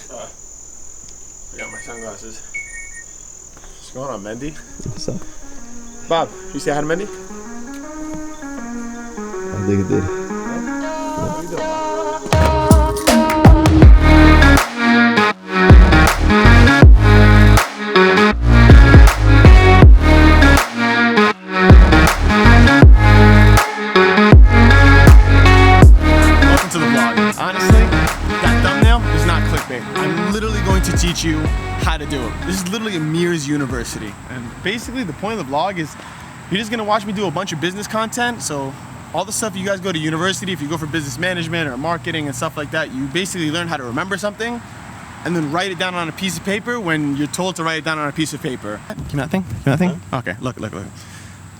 I got my sunglasses. What's going on, Mendy? What's up? Bob, you say hi to Mendy? I think it did. How you doing, Bob? Welcome to the vlog. Honestly, that thumbnail is not clickbait. I'm literally going to teach you how to do it. This is literally Amir's university. And basically the point of the vlog is you're just gonna watch me do a bunch of business content. So all the stuff you guys go to university, if you go for business management or marketing and stuff like that, you basically learn how to remember something and then write it down on a piece of paper when you're told to write it down on a piece of paper. Can you not think? Can you not think? Okay, look.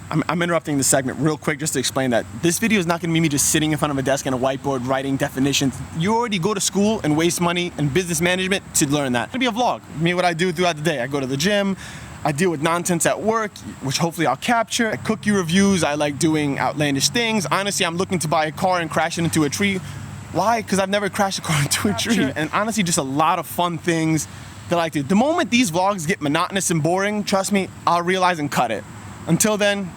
I'm interrupting this segment real quick just to explain that this video is not going to be me just sitting in front of a desk and a whiteboard writing definitions. You already go to school and waste money in business management to learn that. It's going to be a vlog. Me, what I do throughout the day. I go to the gym, I deal with nonsense at work, which hopefully I'll capture. I cookie reviews, I like doing outlandish things. Honestly, I'm looking to buy a car and crash it into a tree. Why? Because I've never crashed a car into a tree. And honestly, just a lot of fun things that I like to do. The moment these vlogs get monotonous and boring, trust me, I'll realize and cut it. Until then,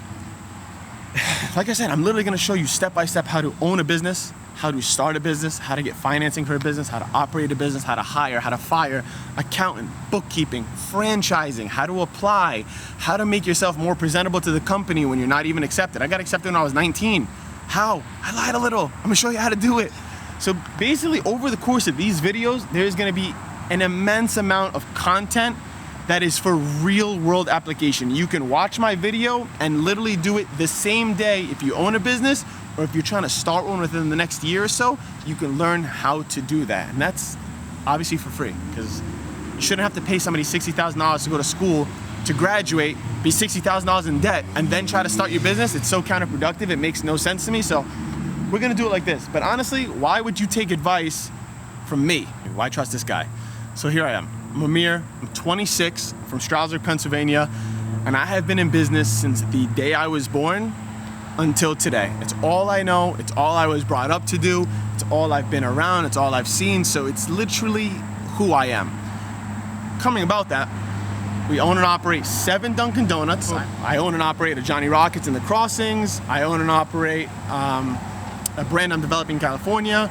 like I said, I'm literally gonna show you step by step how to own a business, how to start a business, how to get financing for a business, how to operate a business, how to hire, how to fire, accountant, bookkeeping, franchising, how to apply, how to make yourself more presentable to the company when you're not even accepted. I got accepted when I was 19. How? I lied a little. I'm gonna show you how to do it. So basically, over the course of these videos, there's gonna be an immense amount of content that is for real world application. You can watch my video and literally do it the same day if you own a business or if you're trying to start one within the next year or so, you can learn how to do that. And that's obviously for free because you shouldn't have to pay somebody $60,000 to go to school to graduate, be $60,000 in debt, and then try to start your business. It's so counterproductive, it makes no sense to me. So we're gonna do it like this. But honestly, why would you take advice from me? Why trust this guy? So here I am. I'm Amir, I'm 26, from Stroudsburg, Pennsylvania, and I have been in business since the day I was born until today. It's all I know, it's all I was brought up to do, it's all I've been around, it's all I've seen, so it's literally who I am. Coming about that, we own and operate 7 Dunkin' Donuts. I own and operate a Johnny Rockets in the Crossings. I own and operate a brand I'm developing in California.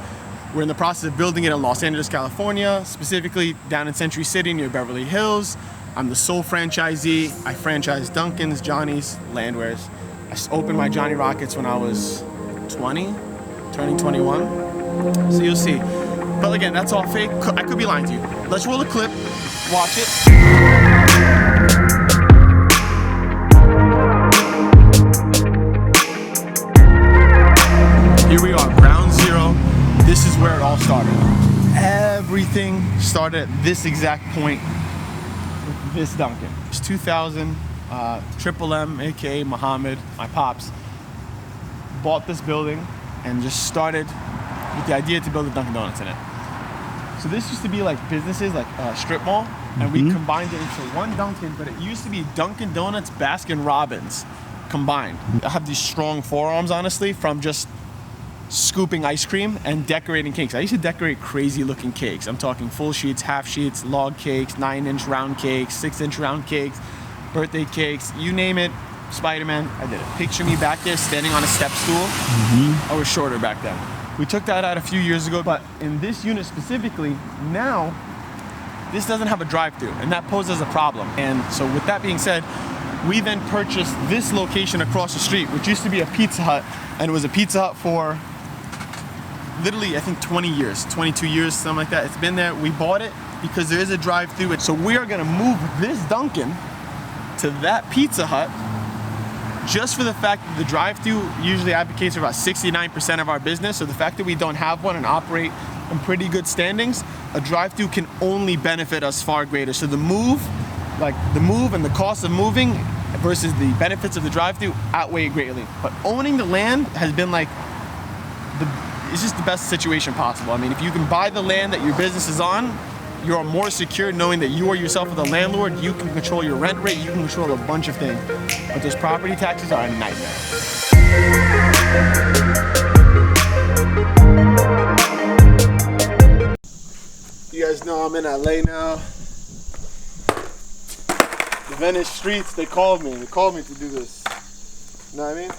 We're in the process of building it in Los Angeles, California, specifically down in Century City near Beverly Hills. I'm the sole franchisee. I franchise Dunkin's, Johnny's, Landwear's. I opened my Johnny Rockets when I was 20, turning 21. So you'll see. But again, that's all fake. I could be lying to you. Let's roll a clip, watch it. Here we are, ground zero. This is where it all started. Everything started at this exact point with this Dunkin'. It's 2000, Triple M, aka Mohamed, my pops, bought this building and just started with the idea to build a Dunkin' Donuts in it. So this used to be like businesses, like a strip mall, and we combined it into one Dunkin', but it used to be Dunkin' Donuts, Baskin Robbins combined. I have these strong forearms, honestly, from just scooping ice cream and decorating cakes. I used to decorate crazy looking cakes. I'm talking full sheets, half sheets, log cakes, 9-inch round cakes, 6-inch round cakes, birthday cakes, you name it. Spider-Man, I did it. Picture me back there standing on a step stool. I was shorter back then. We took that out a few years ago, but in this unit specifically, now, this doesn't have a drive-thru, and that poses a problem. And so with that being said, we then purchased this location across the street, which used to be a Pizza Hut, and it was a Pizza Hut for literally, I think 20 years, 22 years, something like that. It's been there. We bought it because there is a drive-thru. So we are gonna move this Dunkin' to that Pizza Hut just for the fact that the drive-thru usually advocates for about 69% of our business. So the fact that we don't have one and operate in pretty good standings, a drive-thru can only benefit us far greater. So the move and the cost of moving versus the benefits of the drive-thru outweigh greatly. But owning the land has been like it's just the best situation possible. I mean, if you can buy the land that your business is on, you are more secure knowing that you are yourself the landlord. You can control your rent rate, you can control a bunch of things. But those property taxes are a nightmare. You guys know I'm in LA now. The Venice streets, they called me. They called me to do this. You know what I mean?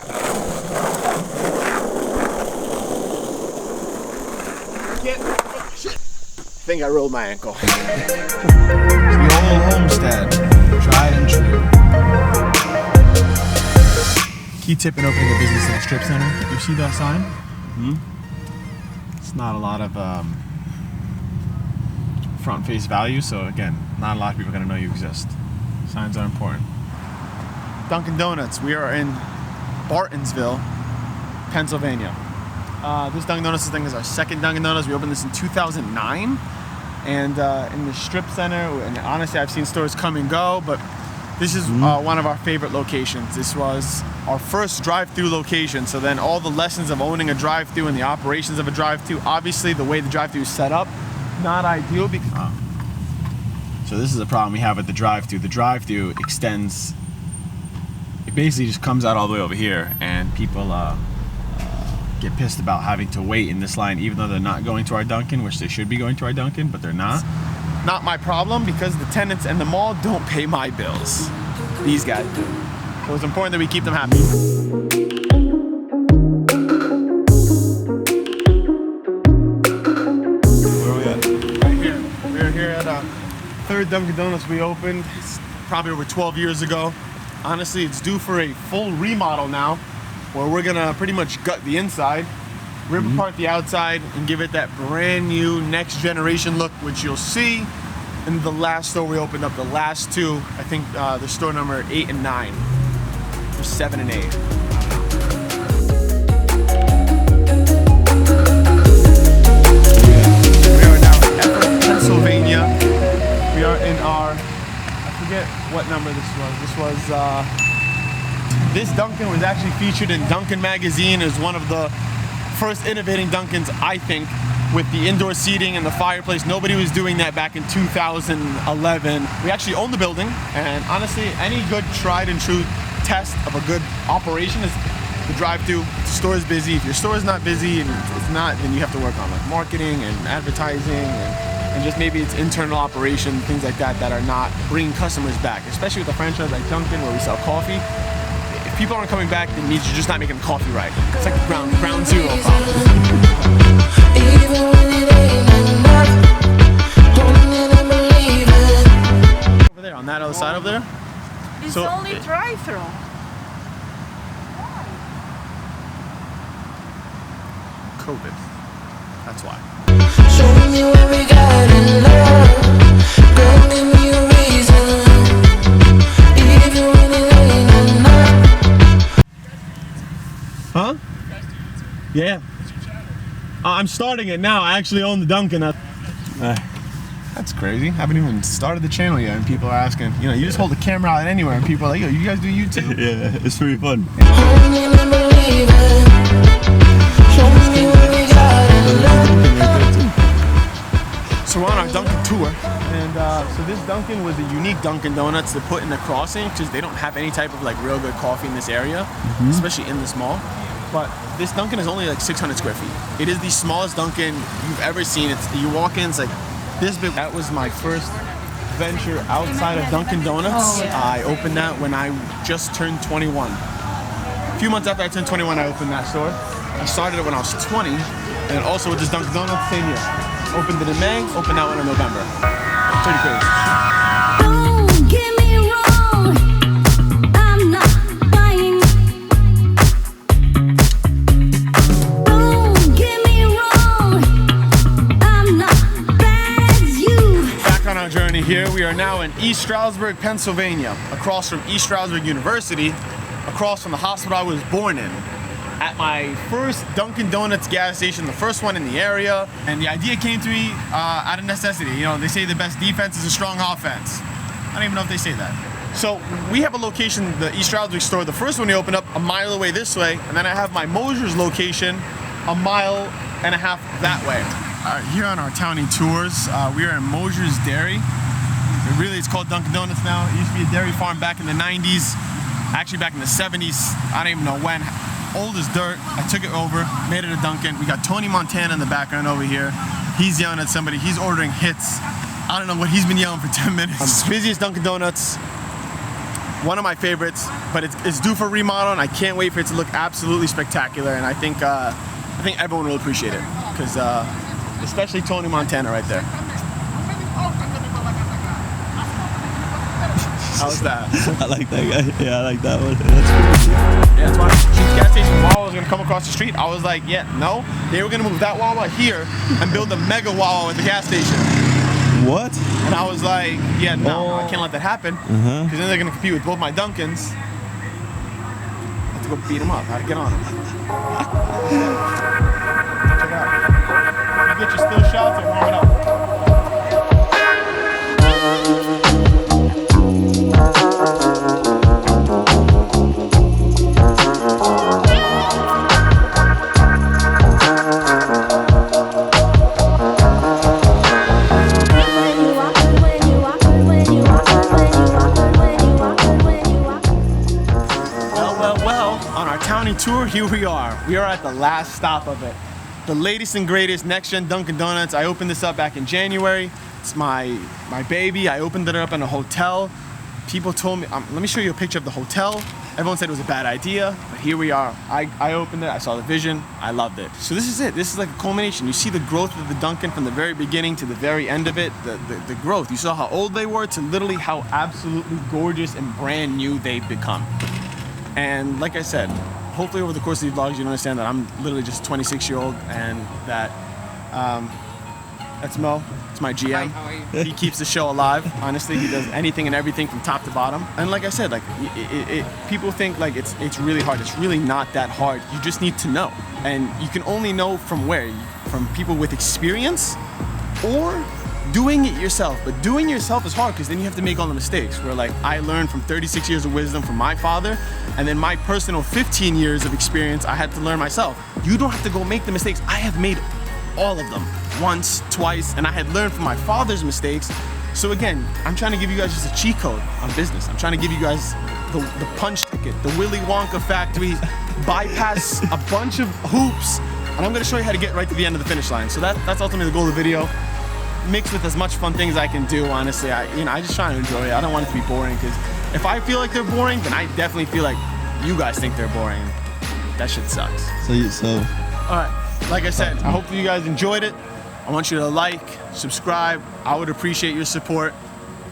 Oh, shit. I think I rolled my ankle. The old homestead, tried and true. Key tip in opening a business in a strip center. You see that sign? It's not a lot of front face value, so again, not a lot of people are going to know you exist. Signs are important. Dunkin' Donuts. We are in Bartonsville, Pennsylvania. This Dunkin' Donuts thing is our second Dunkin' Donuts. We opened this in 2009, and in the strip center. And honestly, I've seen stores come and go, but this is one of our favorite locations. This was our first drive-through location. So then all the lessons of owning a drive-through and the operations of a drive-through. Obviously, the way the drive-through is set up, not ideal because. So this is a problem we have with the drive-through. The drive-through extends. It basically just comes out all the way over here, and people get pissed about having to wait in this line, even though they're not going to our Dunkin', which they should be going to our Dunkin', but they're not. Not my problem because the tenants and the mall don't pay my bills. These guys do. So it's important that we keep them happy. Where are we at? Right here. We're here at a third Dunkin' Donuts we opened. It's probably over 12 years ago. Honestly, it's due for a full remodel now, where we're gonna pretty much gut the inside, rip apart the outside, and give it that brand new next generation look, which you'll see in the last store we opened up. The last two, I think the store number 8 and 9, or 7 and 8. We are now in Pennsylvania. We are in our, I forget what number this was. This Dunkin' was actually featured in Dunkin' magazine as one of the first innovating Dunkins, I think, with the indoor seating and the fireplace. Nobody was doing that back in 2011. We actually own the building, and honestly, any good tried and true test of a good operation is the drive-through. If the store is busy. If your store is not busy and it's not, then you have to work on like marketing and advertising and just maybe it's internal operation, things like that that are not bringing customers back, especially with a franchise like Dunkin' where we sell coffee. If people aren't coming back, it means you're just not making the coffee right. It's like ground zero problem. Over there, on that other side over there. It's only drive-through. COVID. That's why. Show me where we got in love. Girl, give me a reason. Even when it ain't enough. Huh? Yeah. I'm starting it now. I actually own the Dunkin'. That's crazy. Haven't even started the channel yet, and people are asking. You know, you just hold the camera out anywhere, and people are like, "Yo, you guys do YouTube?" Yeah, it's pretty fun. So we're on our Dunkin' tour, and so this Dunkin' was a unique Dunkin' Donuts to put in the crossing because they don't have any type of like real good coffee in this area, especially in this mall. But this Dunkin' is only like 600 square feet. It is the smallest Dunkin' you've ever seen. You walk in, it's like this big. That was my first venture outside of Dunkin' Donuts. I opened that when I just turned 21. A few months after I turned 21, I opened that store. I started it when I was 20, and also with this Dunkin' Donuts, same year. Opened it in May, opened that one in November. Pretty crazy. Don't get me wrong, I'm not buying. Don't get me wrong, I'm not bad as you. Back on our journey here, we are now in East Stroudsburg, Pennsylvania, across from East Stroudsburg University, across from the hospital I was born in. At my first Dunkin' Donuts gas station, the first one in the area, and the idea came to me out of necessity. You know, they say the best defense is a strong offense. I don't even know if they say that. So we have a location, the East Stroudsburg store, the first one we opened up a mile away this way, and then I have my Mosher's location a mile and a half that way. Here on our townie tours, we are in Mosher's Dairy. It's called Dunkin' Donuts now. It used to be a dairy farm back in the 90s, actually back in the 70s, I don't even know when. Old as dirt. I took it over, made it a Dunkin'. We got Tony Montana in the background over here. He's yelling at somebody. He's ordering hits. I don't know what he's been yelling for 10 minutes. Busiest Dunkin' Donuts. One of my favorites, but it's due for remodel, and I can't wait for it to look absolutely spectacular. And I think everyone will appreciate it, because especially Tony Montana right there. How's that? I like that guy. Yeah, I like that one. That's cool. Yeah, that's why the gas station Wawa was gonna come across the street. I was like, yeah, no. They were gonna move that Wawa here and build a mega Wawa at the gas station. What? And I was like, yeah, no, I can't let that happen. Because then they're gonna compete with both my Dunkins. I have to go beat them up. How to get on them. Check it out. You get your still shots and warm it up. Tour, here we are. We are at the last stop of it. The latest and greatest next-gen Dunkin' Donuts. I opened this up back in January. It's my baby. I opened it up in a hotel. People told me, let me show you a picture of the hotel. Everyone said it was a bad idea, but here we are. I opened it, I saw the vision, I loved it. So this is it. This is like a culmination. You see the growth of the Dunkin' from the very beginning to the very end of it, the growth. You saw how old they were to literally how absolutely gorgeous and brand new they've become. And like I said, hopefully over the course of these vlogs you understand that I'm literally just a 26-year-old and that that's Mo. It's my GM. Hi, how are you? He keeps the show alive. Honestly, he does anything and everything from top to bottom. And like I said, like people think like it's really hard. It's really not that hard. You just need to know, and you can only know from where? From people with experience, or doing it yourself. But doing it yourself is hard because then you have to make all the mistakes. Where like I learned from 36 years of wisdom from my father, and then my personal 15 years of experience I had to learn myself. You don't have to go make the mistakes. I have made all of them once, twice, and I had learned from my father's mistakes. So again, I'm trying to give you guys just a cheat code on business. I'm trying to give you guys the punch ticket, the Willy Wonka factory, bypass a bunch of hoops, and I'm gonna show you how to get right to the end of the finish line. So that's ultimately the goal of the video, mixed with as much fun things as I can do. Honestly, I just try to enjoy it. I don't want it to be boring, because if I feel like they're boring, then I definitely feel like you guys think they're boring. That shit sucks. So all right, like I said, I hope you guys enjoyed it. I want you to like, subscribe. I would appreciate your support.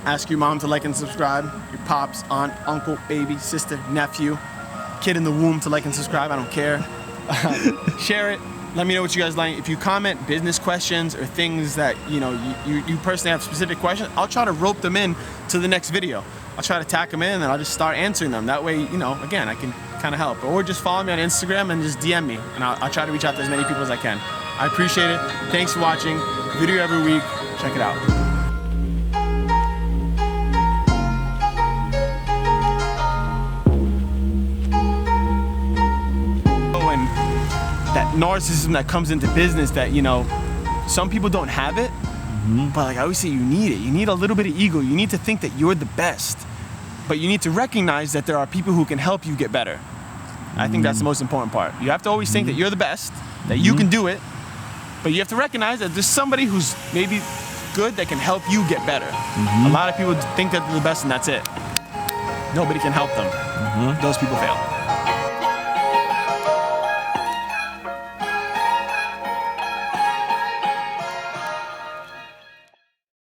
Ask your mom to like and subscribe. Your pops, aunt, uncle, baby, sister, nephew, kid in the womb to like and subscribe. I don't care. Share it. Let me know what you guys like. If you comment business questions or things that you personally have specific questions, I'll try to rope them in to the next video. I'll try to tack them in and I'll just start answering them. That way, again, I can kind of help. Or just follow me on Instagram and just DM me, and I'll try to reach out to as many people as I can. I appreciate it. Thanks for watching. Video every week. Check it out. And that narcissism that comes into business that, some people don't have it, but like I always say, you need it. You need a little bit of ego. You need to think that you're the best, but you need to recognize that there are people who can help you get better. I think that's the most important part. You have to always think that you're the best, that you can do it, but you have to recognize that there's somebody who's maybe good that can help you get better. A lot of people think that they're the best and that's it. Nobody can help them. Those people fail.